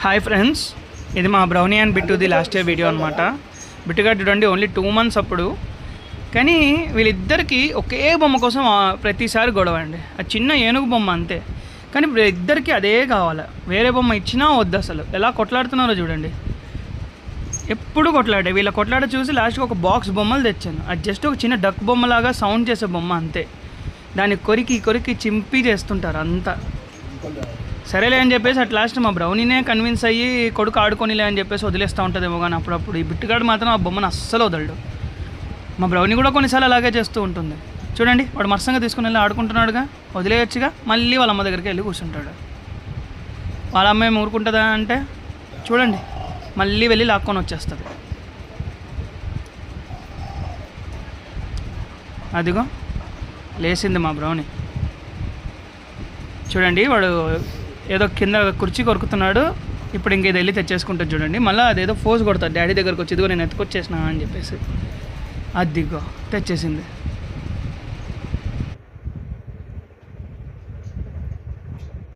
Hi friends, ఇది మా Brownie and బిట్టుది లాస్ట్ ఇయర్ వీడియో అనమాట. బిట్టుగా చూడండి, ఓన్లీ 2 months అప్పుడు. కానీ వీళ్ళిద్దరికీ ఒకే బొమ్మ కోసం ప్రతిసారి గొడవ అండి. అది చిన్న ఏనుగు బొమ్మ అంతే, కానీ ఇద్దరికి అదే కావాలి. వేరే బొమ్మ ఇచ్చినా వద్దు. అసలు ఎలా కొట్లాడుతున్నారో చూడండి. ఎప్పుడు కొట్లాడే వీళ్ళ కొట్లాడ చూసి లాస్ట్కి ఒక బాక్స్ బొమ్మలు తెచ్చాను. అది జస్ట్ ఒక చిన్న డక్ బొమ్మలాగా సౌండ్ చేసే బొమ్మ అంతే. దాన్ని కొరికి చింపి చేస్తుంటారు అంతా. సరేలే అని చెప్పేసి అట్ లాస్ట్ మా బ్రౌనీనే కన్విన్స్ అయ్యి కొడుకు ఆడుకోనిలే అని చెప్పేసి వదిలేస్తూ ఉంటుందేమో. కానీ అప్పుడప్పుడు ఈ బిట్టుగాడు మాత్రం ఆ బొమ్మను అస్సలు వదలడు. మా బ్రౌనీ కూడా కొన్నిసార్లు అలాగే చేస్తూ ఉంటుంది. చూడండి, వాడు మత్సంగా తీసుకుని వెళ్ళి ఆడుకుంటున్నాడుగా, వదిలేయచ్చుగా. మళ్ళీ వాళ్ళ అమ్మ దగ్గరికి వెళ్ళి కూర్చుంటాడు. వాళ్ళ అమ్మ ఏమి ఊరుకుంటుందా అంటే చూడండి, మళ్ళీ వెళ్ళి లాక్కొని వచ్చేస్తుంది. అదిగో లేచింది మా బ్రౌనీ. చూడండి, వాడు ఏదో కింద కుర్చీ కొరుకుతున్నాడు. ఇప్పుడు ఇంకేది వెళ్ళి తెచ్చేసుకుంటుంది చూడండి. మళ్ళీ అదేదో ఫోర్స్ కొడతాడు డాడీ దగ్గరకు వచ్చి, ఇదిగో నేను ఎత్తుకొచ్చేసిన అని చెప్పేసి. అదిగో తెచ్చేసింది.